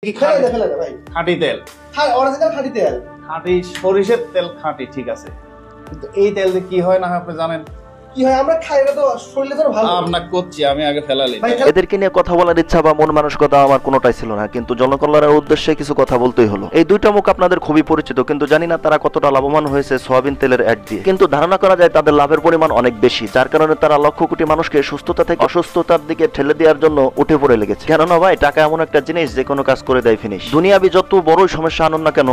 কি ফেলে দে ভাই। খাঁটি তেল, অরিজিনাল খাঁটি তেল, খাঁটি সরিষার তেল, খাঁটি, ঠিক আছে। কিন্তু এই তেল দিয়ে কি হয় না হয় আপনি জানেন? কি হয় আমরা খাই, এটা তো শরীরের জন্য ভালো। আমরা করছি, আমি আগে ফেলালি। এদেরকে নিয়ে কথা বলার ইচ্ছা বা মন মানসিকতা আমার কোনোটাই ছিল না, কিন্তু জনকল্যাণের উদ্দেশ্যে কিছু কথা বলতেই হলো। এই দুইটা মুখ আপনাদের খুবই পরিচিত, কিন্তু জানি না তারা কতটা লাভবান হয়েছে সয়াবিন তেলের অ্যাড দিয়ে। কিন্তু ধারণা করা যায় তাদের লাভের পরিমাণ অনেক বেশি, যার কারণে তারা লক্ষ কোটি মানুষকে সুস্থতা থেকে অসুস্থতার দিকে ঠেলে দেওয়ার জন্য উঠে পড়ে লেগেছে। কেননা ভাই, টাকা এমন একটা জিনিস যে কোনো কাজ করে দেয় ফিনিশ। দুনিয়াবি যত বড়ই সমস্যা আনুন না কেন,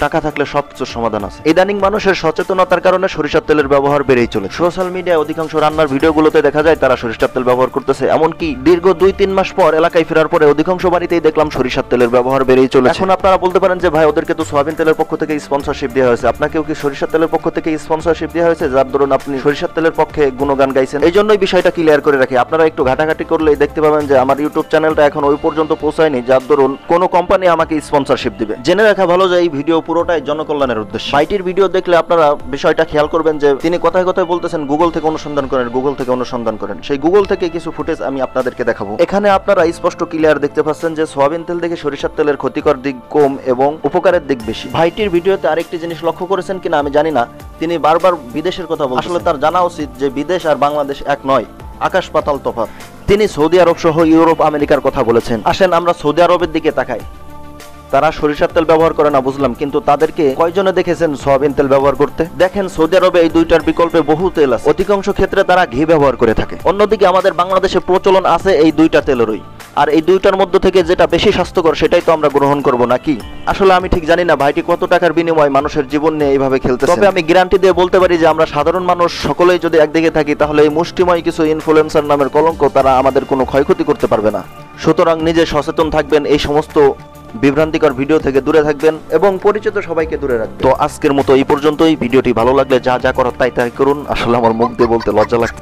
টাকা থাকলে সবকিছুর সমাধান আছে। ইদানিং মানুষের সচেতনতার কারণে সরিষার তেলের ব্যবহার বেড়েই চলে। সোশ্যাল মিডিয়ায় অধিকাংশ রান্নার ভিডিওগুলোতে দেখা যায় তারা সরিষার তেল ব্যবহার করতেছে। এমনকি দীর্ঘ 2-3 মাস পর এলাকায় ফেরার পরে অধিকাংশ বাড়িতেই দেখলাম সরিষার তেলের ব্যবহার বেড়েই চলেছে। এখন আপনারা বলতে পারেন যে ভাই, ওদেরকে তো সয়াবিন তেলের পক্ষ থেকে স্পন্সরশিপ দেওয়া হয়েছে, আপনাকেও কি সরিষার তেলের পক্ষ থেকে স্পন্সরশিপ দেওয়া হয়েছে যার দরুন আপনি সরিষার তেলের পক্ষে গুণগান গাইছেন? এই জন্যই বিষয়টা ক্লিয়ার করে রাখি। আপনারা একটু ঘাটাঘাটি করলেই দেখতে পাবেন যে আমার ইউটিউব চ্যানেলটা এখন ওই পর্যন্ত পৌঁছায়নি যার দরুন কোনো কোম্পানি আমাকে স্পন্সরশিপ দিবে। জেনে রাখা ভালো যে এই ভিডিও পুরোটাই জনকল্যাণ উদ্দেশ্যে। ভাইটির ভিডিও দেখলে আপনারা বিষয়টা খেয়াল করবেন যে তিনি কথায় কথায় বলতেছেন গুগল থেকে অনুসন্ধান করেন, গুগল থেকে অনুসন্ধান করেন। সেই গুগল থেকে কিছু ফুটেজ আমি আপনাদেরকে দেখাবো। এখানে আপনারা স্পষ্ট ক্লিয়ার দেখতে পাচ্ছেন যে সয়াবিন তেল থেকে সরিষার তেলের ক্ষতিকর দিক কম এবং উপকারের দিক বেশি। ভাইটির ভিডিওতে আরেকটি জিনিস লক্ষ্য করেছেন কিনা আমি জানি না, তিনি বারবার বিদেশের কথা বলছেন। আসলে তার জানা উচিত যে বিদেশ আর বাংলাদেশ এক নয়, আকাশ পাতাল তফাৎ। তিনি সৌদি আরব সহ ইউরোপ আমেরিকার কথা বলেছেন। আসেন আমরা সৌদি আরবের দিকে তাকাই। তারা সরিষার তেল ব্যবহার করে না বুঝলাম, কিন্তু তাদেরকে কয়জনে দেখেছেন সয়াবিন তেল ব্যবহার করতে? দেখেন সৌদি আরবে এই দুইটার বিকল্পে বহু তেল আছে, অধিকাংশ ক্ষেত্রে তারা ঘি ব্যবহার করে থাকে। অন্যদিকে আমাদের বাংলাদেশে প্রচলন আছে এই দুইটা তেলেরই, আর এই দুইটার মধ্যে থেকে যেটা বেশি স্বাস্থ্যকর সেটাই তো আমরা গ্রহণ করব নাকি? আসলে আমি ঠিক জানি না ভাইটি কত টাকার বিনিময়ে মানুষের জীবন নিয়ে এইভাবে খেলতেছে। তবে আমি গ্যারান্টি দিয়ে বলতে পারি যে আমরা সাধারণ মানুষ সকলেই যদি একদিকে থাকি তাহলে এই মুষ্টিময় কিছু ইনফ্লুয়েন্সার নামের কলঙ্ক তারা আমাদের কোনো ক্ষয়ক্ষতি করতে পারবে না। সুতরাং নিজে সচেতন থাকবেন, এই সমস্ত বিভ্রান্তিকর ভিডিও থেকে দূরে থাকবেন এবং পরিচিত সবাইকে দূরে রাখবেন। তো আজকের মতো এই পর্যন্তই। ভিডিওটি ভালো লাগলে যা যা করার তাই তাই করুন। আসলে আমার মুখ দিয়ে বলতে লজ্জা লাগছে।